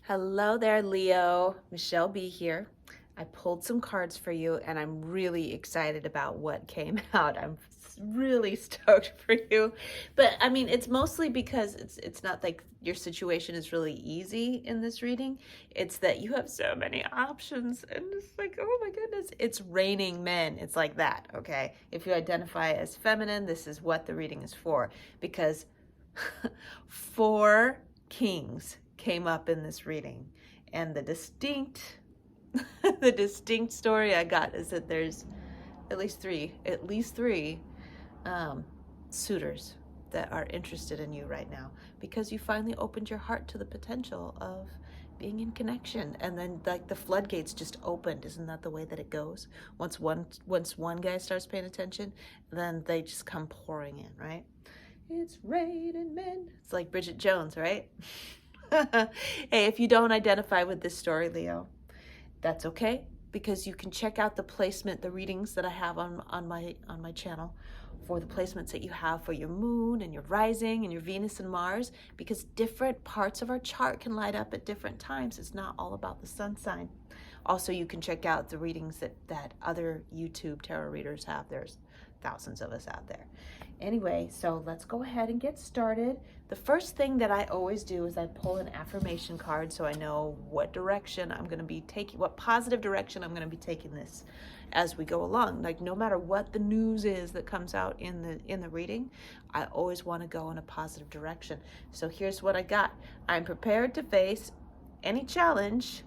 Hello there, Leo. Michelle B here. I pulled some cards for you and I'm really excited about what came out. I'm really stoked for you. But I mean, it's mostly because it's not like your situation is really easy in this reading. It's that you have so many options and it's like, oh my goodness, it's raining men. It's like that, okay? If you identify as feminine, this is what the reading is for because four kings came up in this reading, and the distinct the distinct story I got is that there's at least three suitors that are interested in you right now because you finally opened your heart to the potential of being in connection, and then like the floodgates just opened. Isn't that the way that it goes? Once one guy starts paying attention, then they just come pouring in, right? It's raining men. It's like Bridget Jones, right? Hey, if you don't identify with this story, Leo, that's okay, because you can check out the placement, the readings that I have on my channel for the placements that you have for your moon and your rising and your Venus and Mars, because different parts of our chart can light up at different times. It's not all about the sun sign. Also, you can check out the readings that other YouTube tarot readers have. There's thousands of us out there. Anyway, so let's go ahead and get started. The first thing that I always do is I pull an affirmation card so I know what direction I'm going to be taking, what positive direction I'm going to be taking this as we go along. Like no matter what the news is that comes out in the reading, I always want to go in a positive direction. So here's what I got. I'm prepared to face any challenge.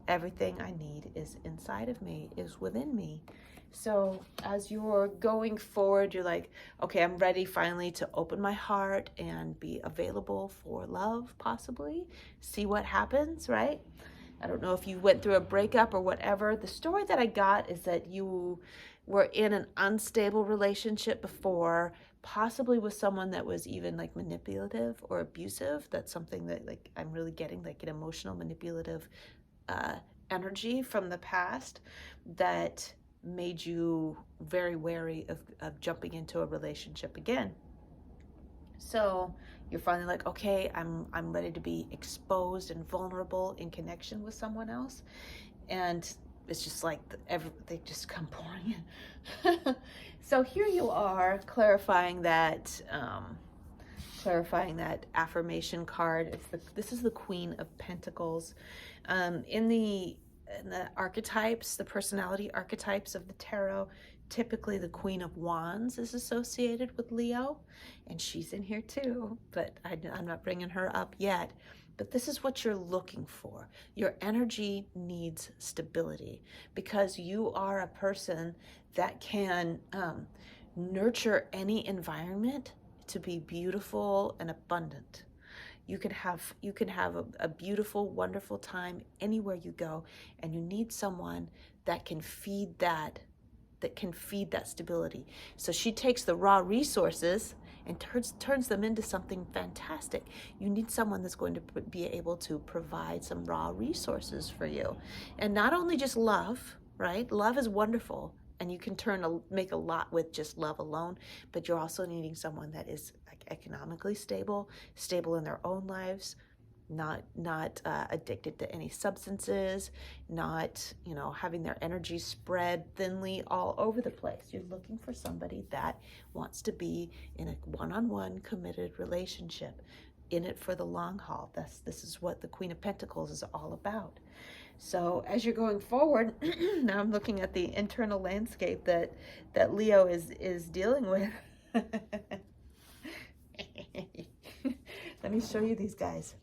Everything I need is inside of me, is within me. So as you're going forward, you're like, okay, I'm ready finally to open my heart and be available for love, possibly. See what happens, right? I don't know if you went through a breakup or whatever. The story that I got is that you were in an unstable relationship before, possibly with someone that was even like manipulative or abusive. That's something that like I'm really getting, like an emotional manipulative energy from the past that made you very wary of jumping into a relationship again. So you're finally like, okay, I'm ready to be exposed and vulnerable in connection with someone else. And it's just like they just come pouring in. So here you are clarifying that affirmation card. This is the Queen of Pentacles. In the archetypes, the personality archetypes of the tarot, typically the Queen of Wands is associated with Leo, and she's in here too, but I'm not bringing her up yet. But this is what you're looking for. Your energy needs stability because you are a person that can nurture any environment to be beautiful and abundant. You can have a beautiful, wonderful time anywhere you go, and you need someone that can feed that stability. So she takes the raw resources and turns them into something fantastic. You need someone that's going to be able to provide some raw resources for you, and not only just love, right? Love is wonderful, and you can make a lot with just love alone, but you're also needing someone that is like economically stable in their own lives, not addicted to any substances, not having their energy spread thinly all over the place. You're looking for somebody that wants to be in a one-on-one committed relationship, in it for the long haul. This is what the Queen of Pentacles is all about. So as you're going forward, now I'm looking at the internal landscape that Leo is dealing with. Let me show you these guys.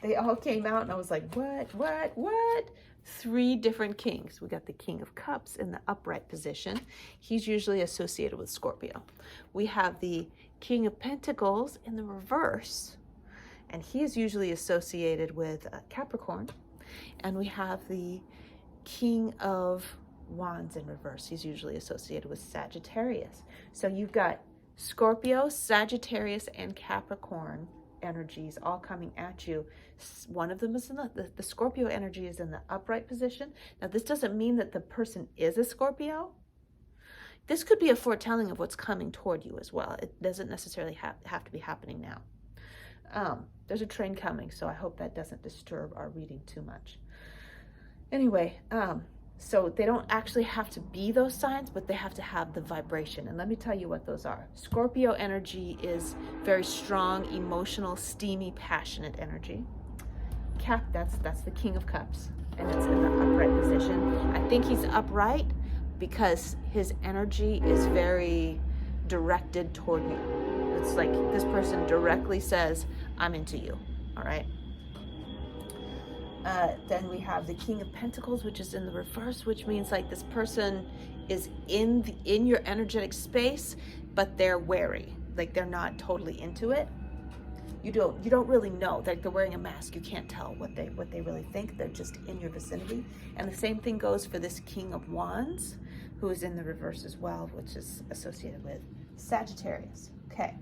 They all came out and I was like, what? 3 different kings. We got the King of Cups in the upright position. He's usually associated with Scorpio. We have the King of Pentacles in the reverse, and he is usually associated with Capricorn. And we have the King of Wands in reverse. He's usually associated with Sagittarius. So you've got Scorpio, Sagittarius, and Capricorn energies all coming at you. One of them is in the Scorpio energy is in the upright position. Now, this doesn't mean that the person is a Scorpio. This could be a foretelling of what's coming toward you as well. It doesn't necessarily have to be happening now. there's a train coming, so I hope that doesn't disturb our reading too much. Anyway, so they don't actually have to be those signs, but they have to have the vibration. And let me tell you what those are. Scorpio energy is very strong, emotional, steamy, passionate energy. That's the King of Cups, and it's in the upright position. I think he's upright because his energy is very directed toward you. It's like this person directly says, I'm into you, all right? Then we have the King of Pentacles, which is in the reverse, which means like this person is in your energetic space, but they're wary, like they're not totally into it. You don't really know. Like they're wearing a mask. You can't tell what they really think. They're just in your vicinity. And the same thing goes for this King of Wands, who is in the reverse as well, which is associated with Sagittarius. Okay.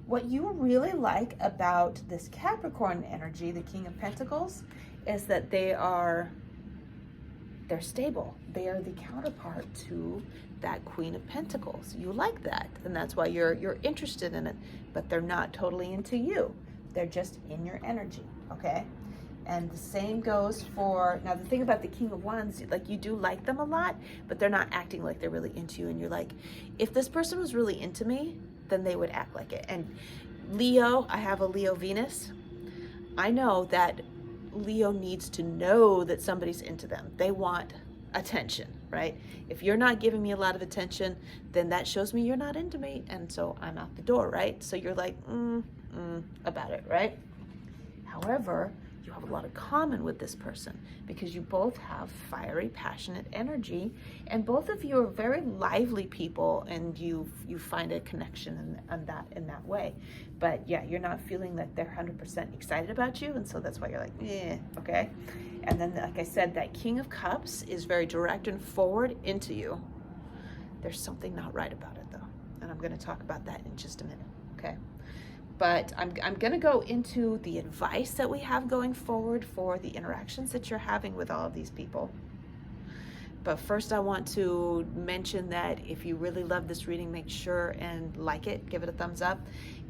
What you really like about this Capricorn energy, the King of Pentacles, is that they're stable. They are the counterpart to that Queen of Pentacles. You like that, and that's why you're interested in it, but they're not totally into you. They're just in your energy, okay? And the same goes for, now the thing about the King of Wands, like you do like them a lot, but they're not acting like they're really into you, and you're like, if this person was really into me, then they would act like it. And Leo, I have a Leo Venus. I know that Leo needs to know that somebody's into them. They want attention, right? If you're not giving me a lot of attention, then that shows me you're not into me, and so I'm out the door, right? So you're like, about it, right? However, you have a lot of common with this person because you both have fiery, passionate energy, and both of you are very lively people, and you find a connection in that way. But yeah, you're not feeling that they're 100% excited about you, and so that's why you're like, okay. And then, like I said, that King of Cups is very direct and forward into you. There's something not right about it though, and I'm going to talk about that in just a minute, okay? But I'm going to go into the advice that we have going forward for the interactions that you're having with all of these people. But first I want to mention that if you really love this reading, make sure and like it, give it a thumbs up,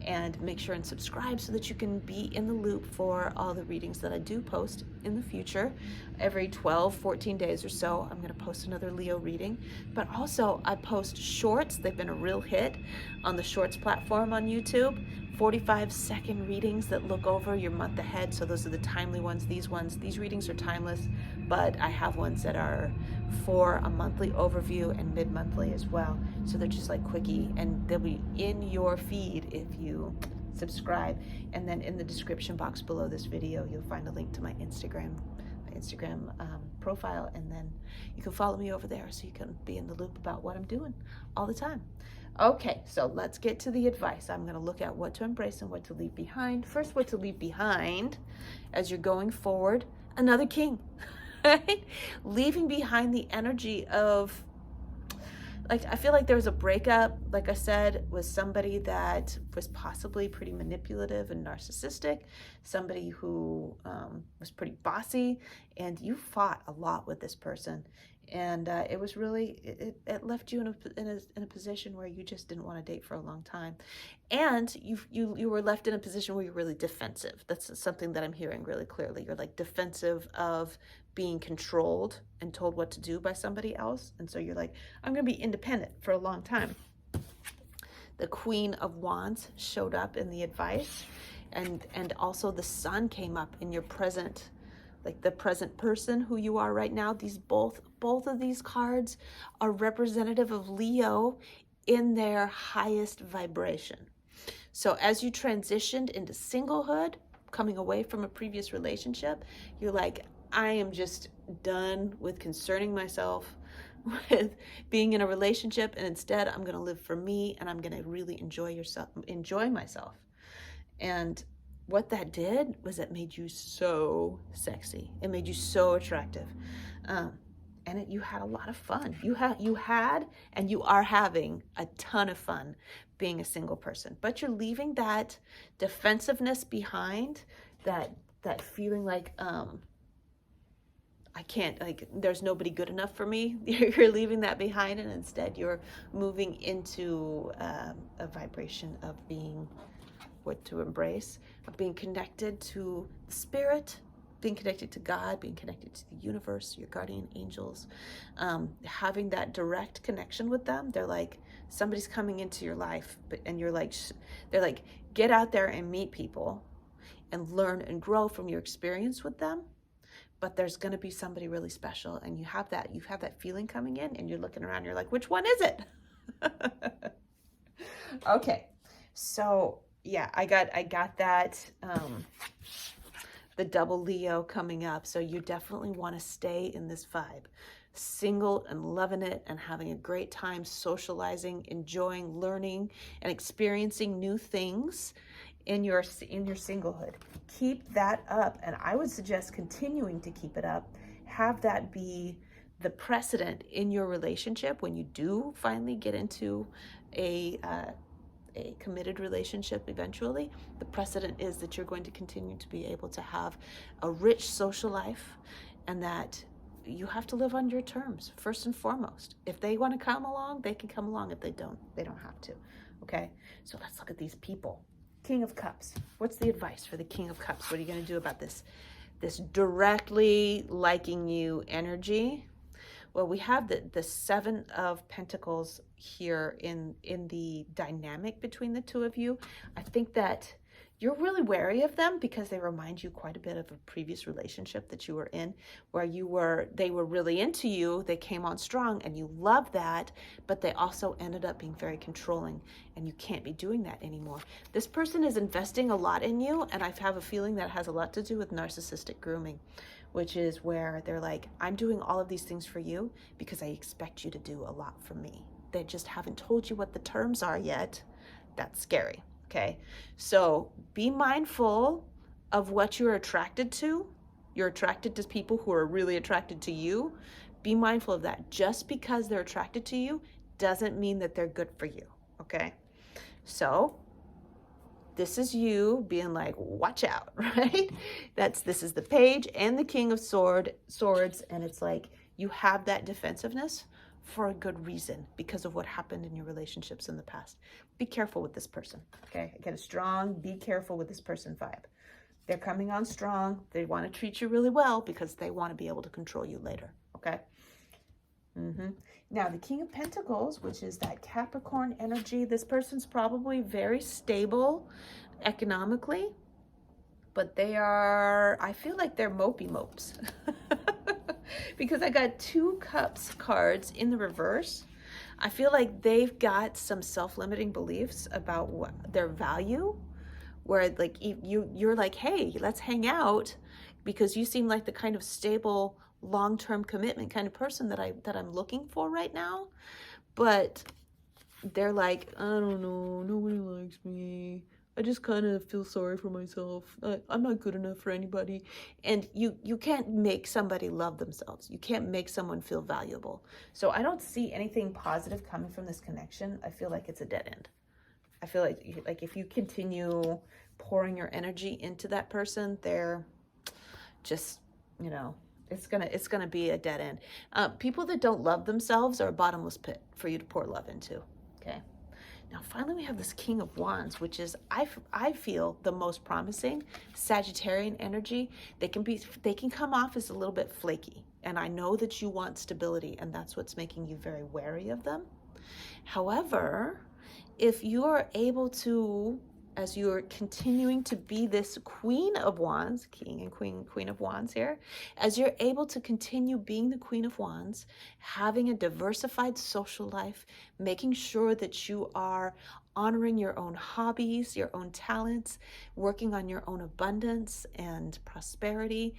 and make sure and subscribe so that you can be in the loop for all the readings that I do post in the future. Every 12-14 days or so, I'm going to post another Leo reading. But also I post shorts. They've been a real hit on the shorts platform on YouTube. 45-second readings that look over your month ahead. So those are the timely ones. These readings are timeless, but I have ones that are for a monthly overview and mid-monthly as well. So they're just like quickie, and they'll be in your feed if you subscribe. And then in the description box below this video, you'll find a link to my Instagram profile, and then you can follow me over there so you can be in the loop about what I'm doing all the time. Okay, so let's get to the advice. I'm going to look at what to embrace and what to leave behind. First, what to leave behind as you're going forward. Another king, right? Leaving behind the energy of, like, I feel like there was a breakup, like I said, with somebody that was possibly pretty manipulative and narcissistic, somebody who was pretty bossy, and you fought a lot with this person. And it was really, it left you in a position where you just didn't want to date for a long time. And you were left in a position where you're really defensive. That's something that I'm hearing really clearly. You're like defensive of being controlled and told what to do by somebody else. And so you're like, I'm going to be independent for a long time. The Queen of Wands showed up in the advice, and also the Sun came up in your present, like the present person who you are right now. These both of these cards are representative of Leo in their highest vibration. So as you transitioned into singlehood, coming away from a previous relationship, you're like, I am just done with concerning myself with being in a relationship, and instead I'm going to live for me, and I'm going to really enjoy myself. And what that did was it made you so sexy. It made you so attractive. And you had a lot of fun. You had and you are having a ton of fun being a single person. But you're leaving that defensiveness behind, that feeling like I can't, like, there's nobody good enough for me. You're leaving that behind, and instead you're moving into a vibration of being what to embrace, of being connected to the spirit, being connected to God, being connected to the universe, your guardian angels, having that direct connection with them. They're like, somebody's coming into your life, and you're like, they're like, get out there and meet people and learn and grow from your experience with them. But there's going to be somebody really special, and you have that feeling coming in, and you're looking around, you're like, which one is it? Okay, so yeah, I got that, the double Leo coming up. So you definitely want to stay in this vibe, single and loving it and having a great time socializing, enjoying, learning, and experiencing new things in your singlehood. Keep that up, and I would suggest continuing to keep it up. Have that be the precedent in your relationship when you do finally get into a committed relationship eventually. The precedent is that you're going to continue to be able to have a rich social life, and that you have to live on your terms first and foremost. If they want to come along, they can come along. If they don't have to. Okay, so let's look at these people. King of Cups. What's the advice for the King of Cups? What are you going to do about this directly liking you energy? Well, we have the Seven of Pentacles here in the dynamic between the two of you. I think that you're really wary of them because they remind you quite a bit of a previous relationship that you were in, where they were really into you, they came on strong, and you love that, but they also ended up being very controlling, and you can't be doing that anymore. This person is investing a lot in you, and I have a feeling that has a lot to do with narcissistic grooming, which is where they're like, I'm doing all of these things for you because I expect you to do a lot for me. They just haven't told you what the terms are yet. That's scary. Okay, so be mindful of what you're attracted to. You're attracted to people who are really attracted to you. Be mindful of that. Just because they're attracted to you doesn't mean that they're good for you. Okay, so this is you being like, watch out, right? This is the Page and the King of Swords, and it's like you have that defensiveness for a good reason because of what happened in your relationships in the past. Be careful with this person, okay? I get a strong, be careful with this person vibe. They're coming on strong. They want to treat you really well because they want to be able to control you later, okay? Now, the King of Pentacles, which is that Capricorn energy, this person's probably very stable economically, but I feel like they're mopey mopes. Because I got 2 Cups cards in the reverse. I feel like they've got some self-limiting beliefs about their value, where like you're like, hey, let's hang out because you seem like the kind of stable, long-term commitment kind of person that I'm looking for right now. But they're like, I don't know, nobody likes me. I just kind of feel sorry for myself. I'm not good enough for anybody. And you can't make somebody love themselves. You can't make someone feel valuable. So I don't see anything positive coming from this connection. I feel like it's a dead end. I feel like if you continue pouring your energy into that person, they're just, it's gonna be a dead end. People that don't love themselves are a bottomless pit for you to pour love into. Okay. Now, finally, we have this King of Wands, which is, I feel, the most promising. Sagittarian energy. They can come off as a little bit flaky, and I know that you want stability, and that's what's making you very wary of them. However, if you are able to, as you're continuing to be this Queen of Wands, King and Queen of Wands here, as you're able to continue being the Queen of Wands, having a diversified social life, making sure that you are honoring your own hobbies, your own talents, working on your own abundance and prosperity,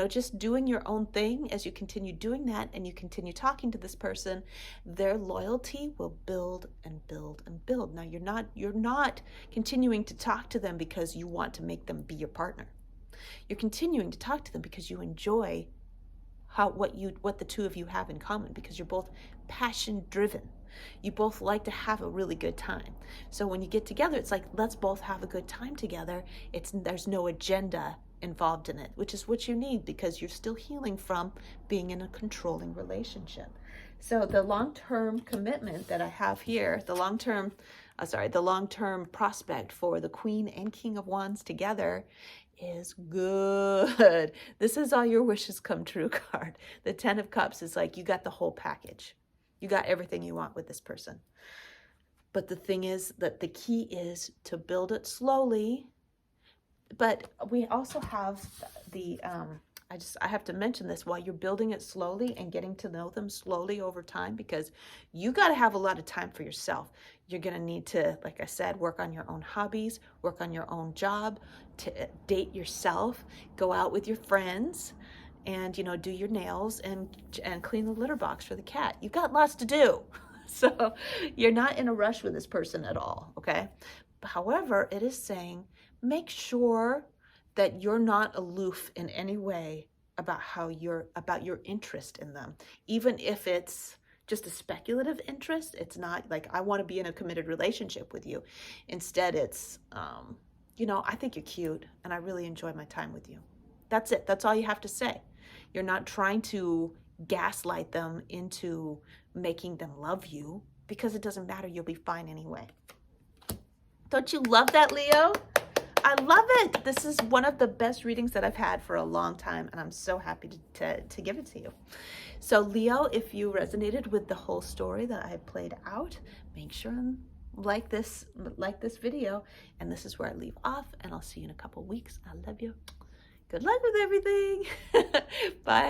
just doing your own thing. As you continue doing that and you continue talking to this person, their loyalty will build and build and build. Now, you're not continuing to talk to them because you want to make them be your partner. You're continuing to talk to them because you enjoy what the two of you have in common, because you're both passion driven. You both like to have a really good time. So when you get together, it's like, let's both have a good time together. There's no agenda involved in it, which is what you need because you're still healing from being in a controlling relationship. So the long-term commitment that I have here, the long-term the long-term prospect for the Queen and King of Wands together is good. This is all your wishes come true card. The Ten of Cups is like you got the whole package. You got everything you want with this person. But the thing is that the key is to build it slowly. But we also have the, I have to mention this, while you're building it slowly and getting to know them slowly over time, because you got to have a lot of time for yourself. You're going to need to, like I said, work on your own hobbies, work on your own job, to date yourself, go out with your friends, and, you know, do your nails and clean the litter box for the cat. You've got lots to do. So you're not in a rush with this person at all, okay? However, it is saying, make sure that you're not aloof in any way about about your interest in them. Even if it's just a speculative interest, it's not like, I want to be in a committed relationship with you. Instead, it's, you know, I think you're cute and I really enjoy my time with you. That's it. That's all you have to say. You're not trying to gaslight them into making them love you, because it doesn't matter. You'll be fine anyway. Don't you love that, Leo? I love it. This is one of the best readings that I've had for a long time, and I'm so happy to give it to you. So Leo, if you resonated with the whole story that I played out, make sure and like this video. And this is where I leave off, and I'll see you in a couple weeks. I love you. Good luck with everything. Bye.